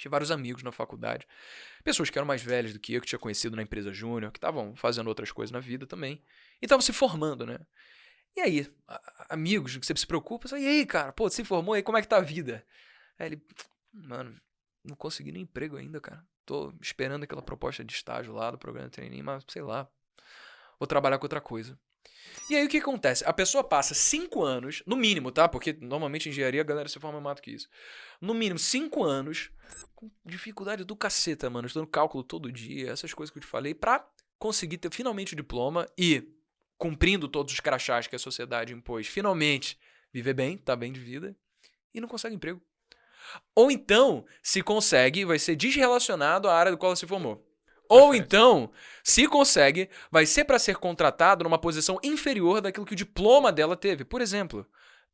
Tinha vários amigos na faculdade. Pessoas que eram mais velhas do que eu tinha conhecido na empresa júnior, que estavam fazendo outras coisas na vida também. E estavam se formando, né? E aí, amigos que você se preocupa, e aí, cara, pô, você se formou, e aí como é que tá a vida? Aí ele, mano, não consegui nem emprego ainda, cara. Tô esperando aquela proposta de estágio lá do programa de trainee, mas sei lá, vou trabalhar com outra coisa. E aí o que acontece? A pessoa passa 5 anos, no mínimo, tá? Porque normalmente em engenharia a galera se forma mais do que isso. No mínimo 5 anos, com dificuldade do caceta, mano, estudando cálculo todo dia, essas coisas que eu te falei, pra conseguir ter finalmente o diploma e, cumprindo todos os crachás que a sociedade impôs, finalmente viver bem, tá bem de vida, e não consegue emprego. Ou então, se consegue, vai ser desrelacionado à área do qual ela se formou. Ou então, se consegue, vai ser para ser contratado numa posição inferior daquilo que o diploma dela teve. Por exemplo,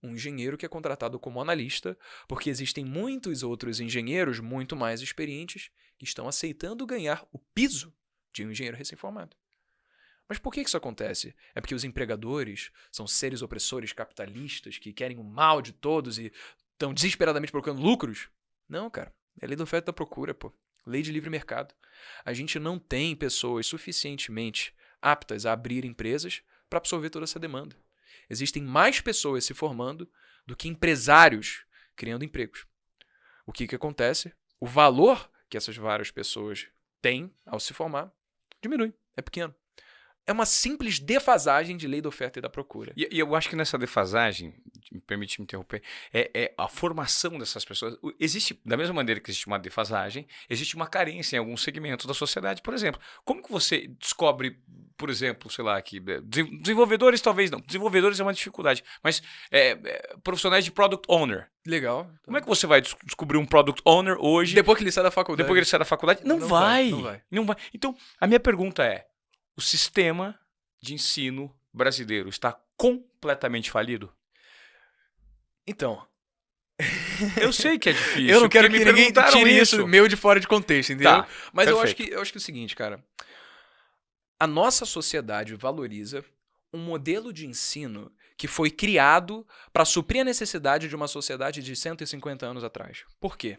um engenheiro que é contratado como analista, porque existem muitos outros engenheiros muito mais experientes que estão aceitando ganhar o piso de um engenheiro recém-formado. Mas por que isso acontece? É porque os empregadores são seres opressores capitalistas que querem o mal de todos e estão desesperadamente procurando lucros? Não, cara. É lei da oferta e da procura, pô. Lei de livre mercado. A gente não tem pessoas suficientemente aptas a abrir empresas para absorver toda essa demanda. Existem mais pessoas se formando do que empresários criando empregos. O que acontece? O valor que essas várias pessoas têm ao se formar diminui, é pequeno. É uma simples defasagem de lei da oferta e da procura. E eu acho que nessa defasagem, me permite me interromper, é a formação dessas pessoas. Existe, da mesma maneira que existe uma defasagem, existe uma carência em alguns segmentos da sociedade, por exemplo. Como que você descobre, por exemplo, sei lá, que desenvolvedores talvez não, desenvolvedores é uma dificuldade, mas profissionais de product owner. Legal. Então. Como é que você vai descobrir um product owner hoje? Depois que ele sai da faculdade. Depois que ele sai da faculdade? Não vai. Então, a minha pergunta é, o sistema de ensino brasileiro está completamente falido? Então. Eu sei que é difícil. Eu não quero que ninguém tire isso meu de fora de contexto, entendeu? Tá, mas eu acho que é o seguinte, cara. A nossa sociedade valoriza um modelo de ensino que foi criado para suprir a necessidade de uma sociedade de 150 anos atrás. Por quê?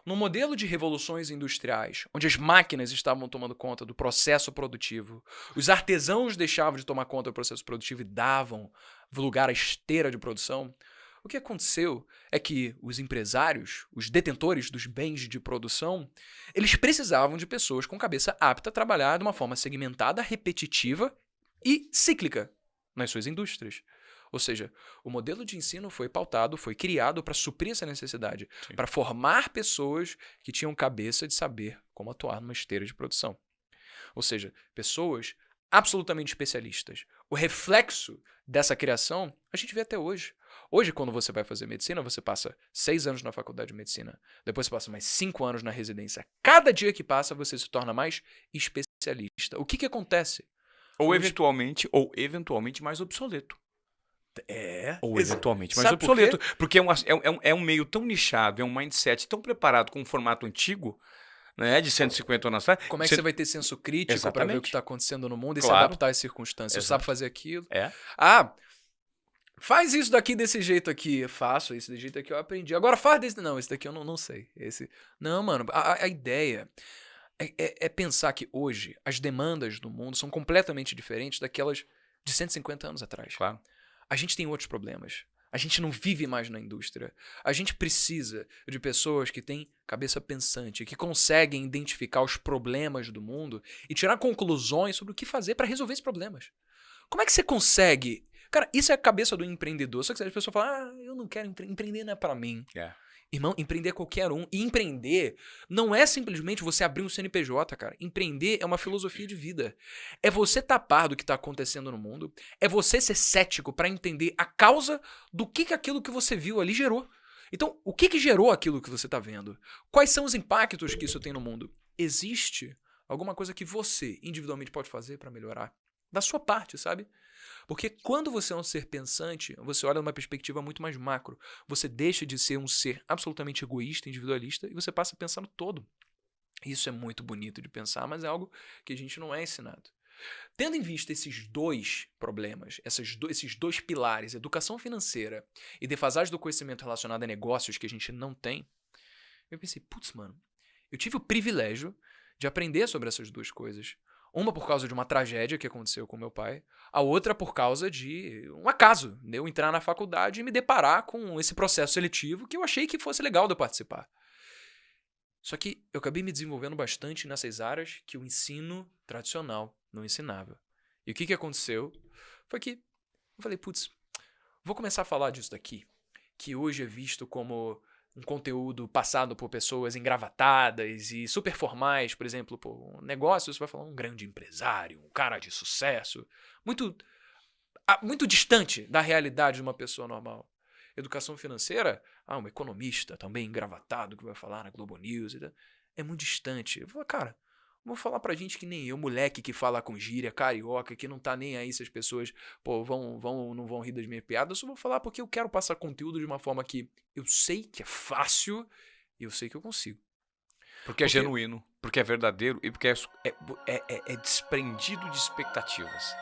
No modelo de revoluções industriais, onde as máquinas estavam tomando conta do processo produtivo, os artesãos deixavam de tomar conta do processo produtivo e davam lugar à esteira de produção, o que aconteceu é que os empresários, os detentores dos bens de produção, eles precisavam de pessoas com cabeça apta a trabalhar de uma forma segmentada, repetitiva e cíclica nas suas indústrias. Ou seja, o modelo de ensino foi pautado, foi criado para suprir essa necessidade, para formar pessoas que tinham cabeça de saber como atuar numa esteira de produção. Ou seja, pessoas absolutamente especialistas. O reflexo dessa criação a gente vê até hoje. Hoje, quando você vai fazer medicina, você passa 6 anos na faculdade de medicina, depois você passa mais 5 anos na residência. Cada dia que passa, você se torna mais especialista. O que acontece? Ou eventualmente mais obsoleto. Ou eventualmente mais Sabe obsoleto. Porque é um meio tão nichado, é um mindset tão preparado com um formato antigo, né, de 150 anos atrás. Como é que você vai ter senso crítico para ver o que está acontecendo no mundo e se adaptar às circunstâncias? Você sabe fazer aquilo? Faz isso daqui desse jeito aqui. Faço isso desse jeito aqui, eu aprendi. Agora faz desse... Não, esse daqui eu não sei. Não, mano, a ideia é pensar que hoje as demandas do mundo são completamente diferentes daquelas de 150 anos atrás. Claro. A gente tem outros problemas. A gente não vive mais na indústria. A gente precisa de pessoas que têm cabeça pensante, que conseguem identificar os problemas do mundo e tirar conclusões sobre o que fazer para resolver esses problemas. Como é que você consegue... Cara, isso é a cabeça do empreendedor. Só que as pessoas falam, eu não quero empreender, não é para mim. Irmão, empreender é qualquer um. E empreender não é simplesmente você abrir um CNPJ, cara. Empreender é uma filosofia de vida. É você tapar do que está acontecendo no mundo. É você ser cético para entender a causa do que aquilo que você viu ali gerou. Então, o que gerou aquilo que você está vendo? Quais são os impactos que isso tem no mundo? Existe alguma coisa que você individualmente pode fazer para melhorar? Da sua parte, sabe? Porque quando você é um ser pensante, você olha numa perspectiva muito mais macro. Você deixa de ser um ser absolutamente egoísta, individualista, e você passa a pensar no todo. Isso é muito bonito de pensar, mas é algo que a gente não é ensinado. Tendo em vista esses dois problemas, esses dois pilares, educação financeira e defasagem do conhecimento relacionado a negócios que a gente não tem, eu pensei, putz, mano, Eu tive o privilégio de aprender sobre essas duas coisas. Uma por causa de uma tragédia que aconteceu com meu pai, a outra por causa de um acaso, de eu entrar na faculdade e me deparar com esse processo seletivo que eu achei que fosse legal de eu participar. Só que eu acabei me desenvolvendo bastante nessas áreas que o ensino tradicional não ensinava. E o que aconteceu foi que eu falei, putz, vou começar a falar disso daqui, que hoje é visto como um conteúdo passado por pessoas engravatadas e super formais, por exemplo, por um negócio, você vai falar um grande empresário, um cara de sucesso, muito, muito distante da realidade de uma pessoa normal. Educação financeira, um economista também engravatado que vai falar na Globo News, é muito distante. Eu falo, cara, vou falar pra gente que nem eu, moleque que fala com gíria, carioca, que não tá nem aí se as pessoas não vão rir das minhas piadas. Eu só vou falar porque eu quero passar conteúdo de uma forma que eu sei que é fácil e eu sei que eu consigo. Porque é genuíno, porque é verdadeiro e porque é desprendido de expectativas.